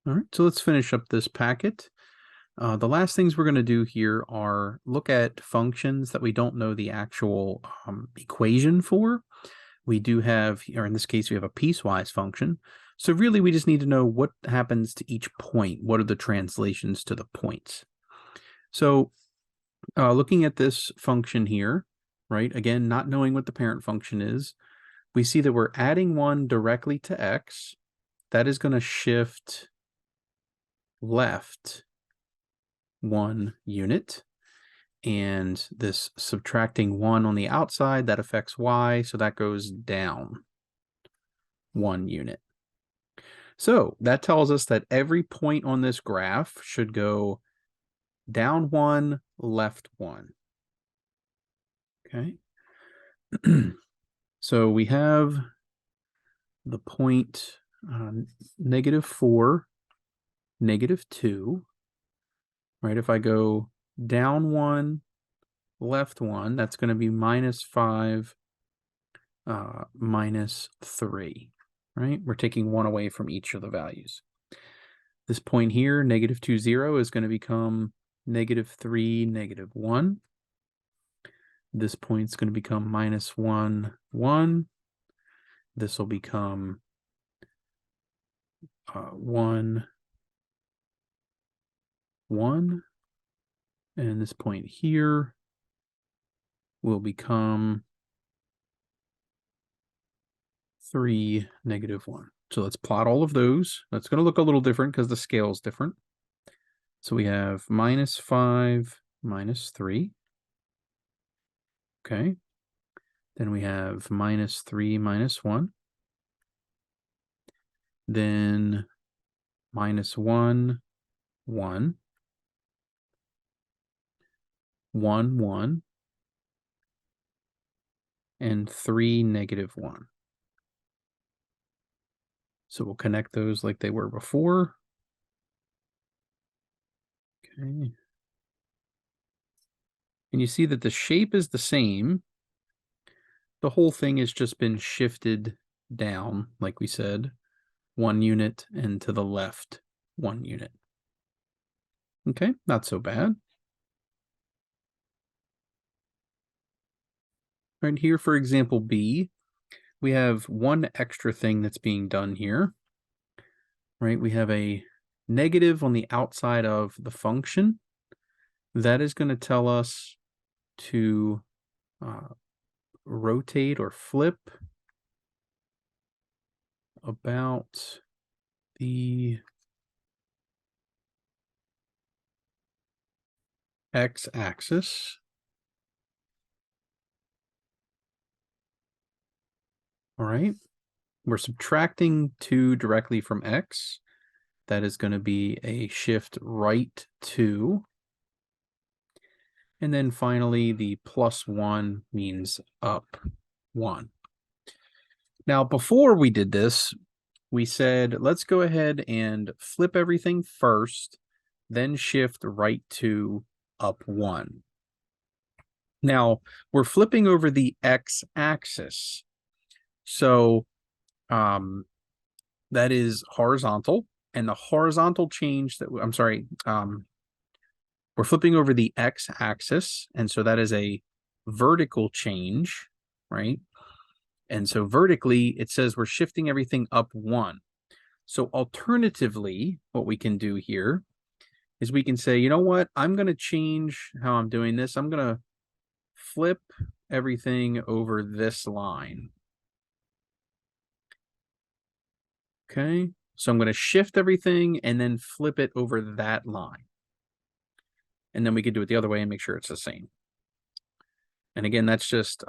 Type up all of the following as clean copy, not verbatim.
All right, so let's finish up this packet. The last things we're going to do here are look at functions that we don't know the actual equation for. We do have, or in this case, we have a piecewise function. So really, we just need to know what happens to each point. What are the translations to the points? So looking at this function here, right, again, not knowing what the parent function is, we see that we're adding 1 directly to x. That is going to shift left 1 unit. And this subtracting 1 on the outside, that affects y, so that goes down 1 unit. So that tells us that every point on this graph should go down 1, left 1. Okay. So we have the point -4, -2, right? If I go down 1, left 1, that's going to be -5, -3, right? We're taking 1 away from each of the values. This point here, -2, 0, is going to become -3, -1. This point's going to become -1, 1. This will become 1, 1. And this point here will become 3, -1. So let's plot all of those. That's going to look a little different because the scale is different. So we have -5, -3. Okay. Then we have -3, -1. Then -1, 1. 1, 1. And 3, -1. So we'll connect those like they were before. Okay. And you see that the shape is the same. The whole thing has just been shifted down, like we said, 1 unit, and to the left 1 unit. Okay, not so bad. Right here, for example, B, we have one extra thing that's being done here. Right, we have a negative on the outside of the function. That is going to tell us to rotate or flip about the x-axis. All right, we're subtracting 2 directly from x. That is going to be a shift right 2. And then finally, the +1 means up 1. Now, before we did this, we said, let's go ahead and flip everything first, then shift right 2, up 1. Now, we're flipping over the x-axis. So that is horizontal. And the horizontal change that, I'm sorry, we're flipping over the x-axis. And so that is a vertical change, right? And so vertically, it says we're shifting everything up 1. So alternatively, what we can do here is we can say, you know what? I'm going to change how I'm doing this. I'm going to flip everything over this line. Okay. So I'm going to shift everything and then flip it over that line. And then we could do it the other way and make sure it's the same. And again, that's just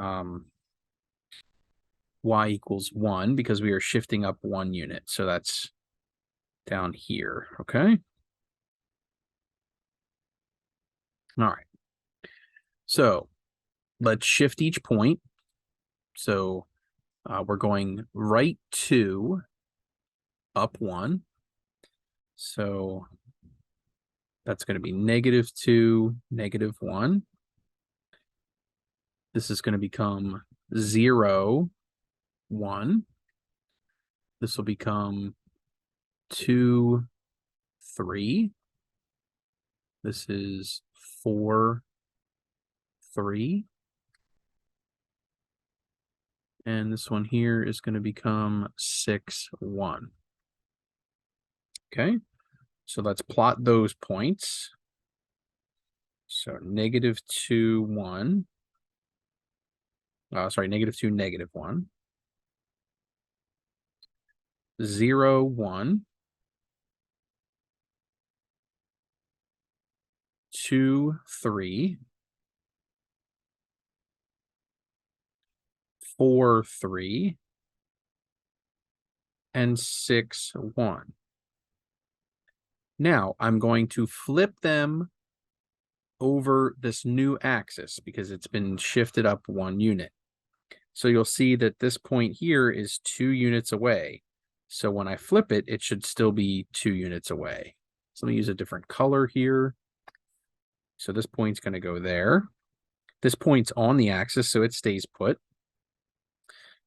y equals 1 because we are shifting up 1 unit. So that's down here. Okay. All right. So let's shift each point. So we're going right 2, up 1. So that's going to be -2, -1. This is going to become 0, 1. This will become 2, 3. This is 4, 3. And this one here is going to become 6, 1. Okay, so let's plot those points. So -2, 1. Sorry, -2, -1. 0, 1. 2, 3. 4, 3. And 6, 1. Now I'm going to flip them over this new axis because it's been shifted up 1 unit. So you'll see that this point here is 2 units away. So when I flip it, it should still be 2 units away. So let me use a different color here. So this point's going to go there. This point's on the axis, so it stays put.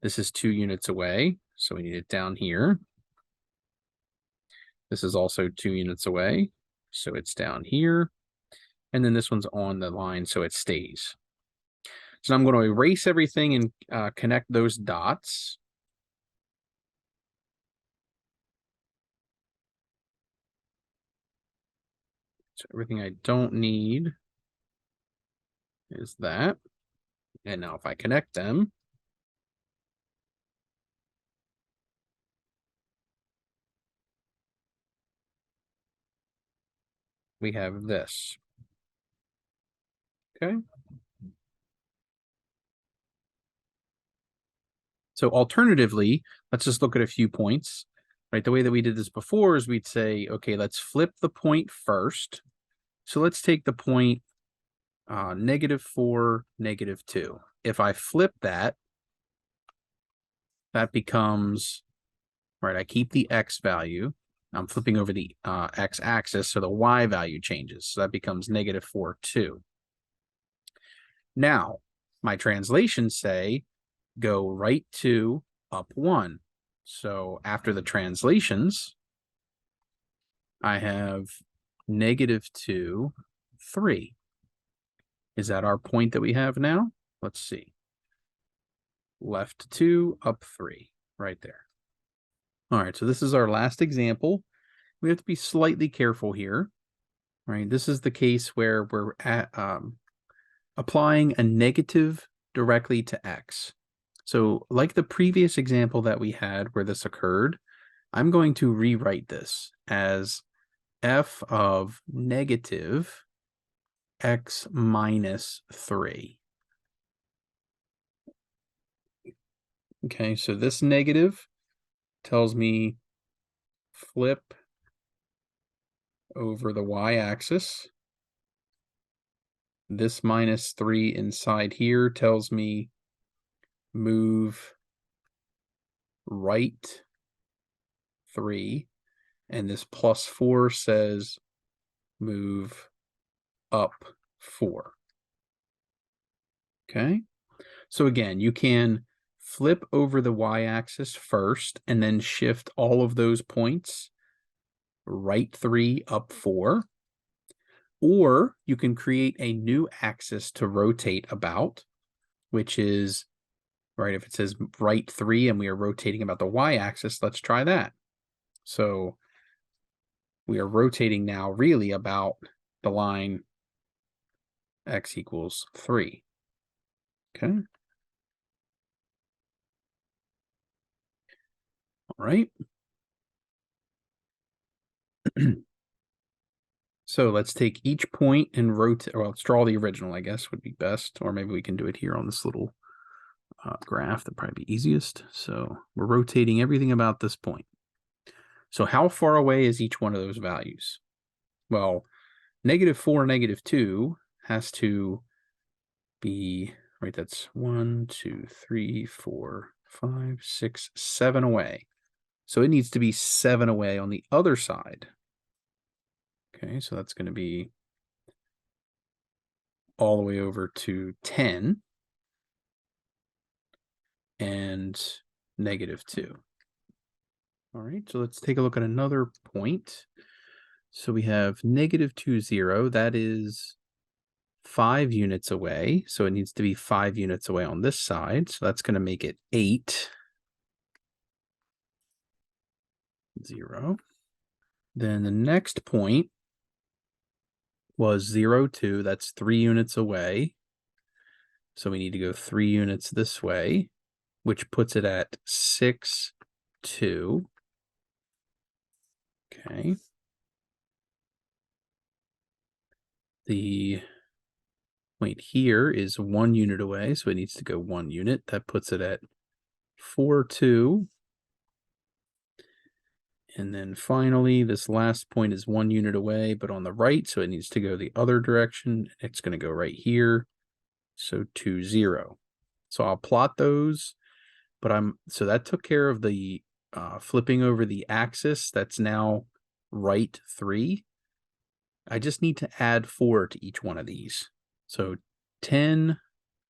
This is 2 units away, so we need it down here. This is also 2 units away, so it's down here. And then this one's on the line, so it stays. So I'm going to erase everything and connect those dots. So everything I don't need is that. And now if I connect them, we have this. Okay. So alternatively, let's just look at a few points, right? The way that we did this before is we'd say, okay, let's flip the point first. So let's take the point -4, -2. If I flip that, that becomes, right, I keep the x value. I'm flipping over the x-axis, so the y value changes. So that becomes -4, 2. Now, my translations say go right 2, up 1. So after the translations, I have -2, 3. Is that our point that we have now? Let's see. Left 2, up 3, right there. All right, so this is our last example. We have to be slightly careful here, right? This is the case where we're applying a negative directly to x. So like the previous example that we had where this occurred, I'm going to rewrite this as f of negative x minus 3. Okay, so this negative tells me flip over the y-axis. This -3 inside here tells me move right 3. And this +4 says move up 4. Okay, so again, you can flip over the y-axis first and then shift all of those points right 3, up 4. Or you can create a new axis to rotate about, which is, right, if it says right 3 and we are rotating about the y-axis, let's try that. So we are rotating now really about the line x equals 3. Okay. All right. So let's take each point and rotate, well, let's draw the original, I guess, would be best. Or maybe we can do it here on this little graph. That'd probably be easiest. So we're rotating everything about this point. So how far away is each one of those values? Well, -4, -2 has to be, right, that's 1, 2, 3, 4, 5, 6, 7 away. So it needs to be 7 away on the other side. Okay, so that's going to be all the way over to 10 and -2. All right, so let's take a look at another point. So we have negative 2, 0. That is 5 units away. So it needs to be 5 units away on this side. So that's going to make it 8, 0. Then the next point was 0, 2. That's 3 units away. So we need to go 3 units this way, which puts it at 6, 2. Okay. The point here is 1 unit away, so it needs to go 1 unit. That puts it at 4, 2. And then finally, this last point is 1 unit away, but on the right, so it needs to go the other direction. It's going to go right here. So 2, 0. So I'll plot those, but so that took care of the flipping over the axis. That's now right 3. I just need to add 4 to each one of these. So 10,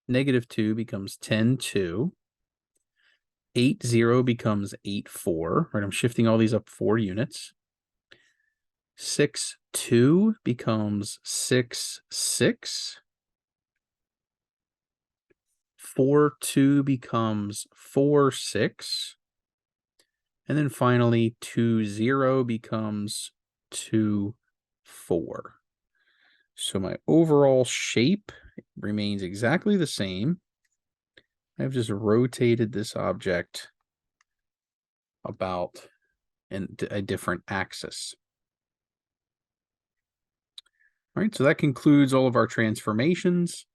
negative 2 becomes 10, 2. 8, 0 becomes 8, 4. Right, I'm shifting all these up 4 units. 6, 2 becomes 6, 6. 4, 2 becomes 4, 6. And then finally, 2, 0 becomes 2, 4. So my overall shape remains exactly the same. I've just rotated this object about in a different axis. All right, so that concludes all of our transformations.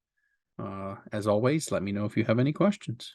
As always, let me know if you have any questions.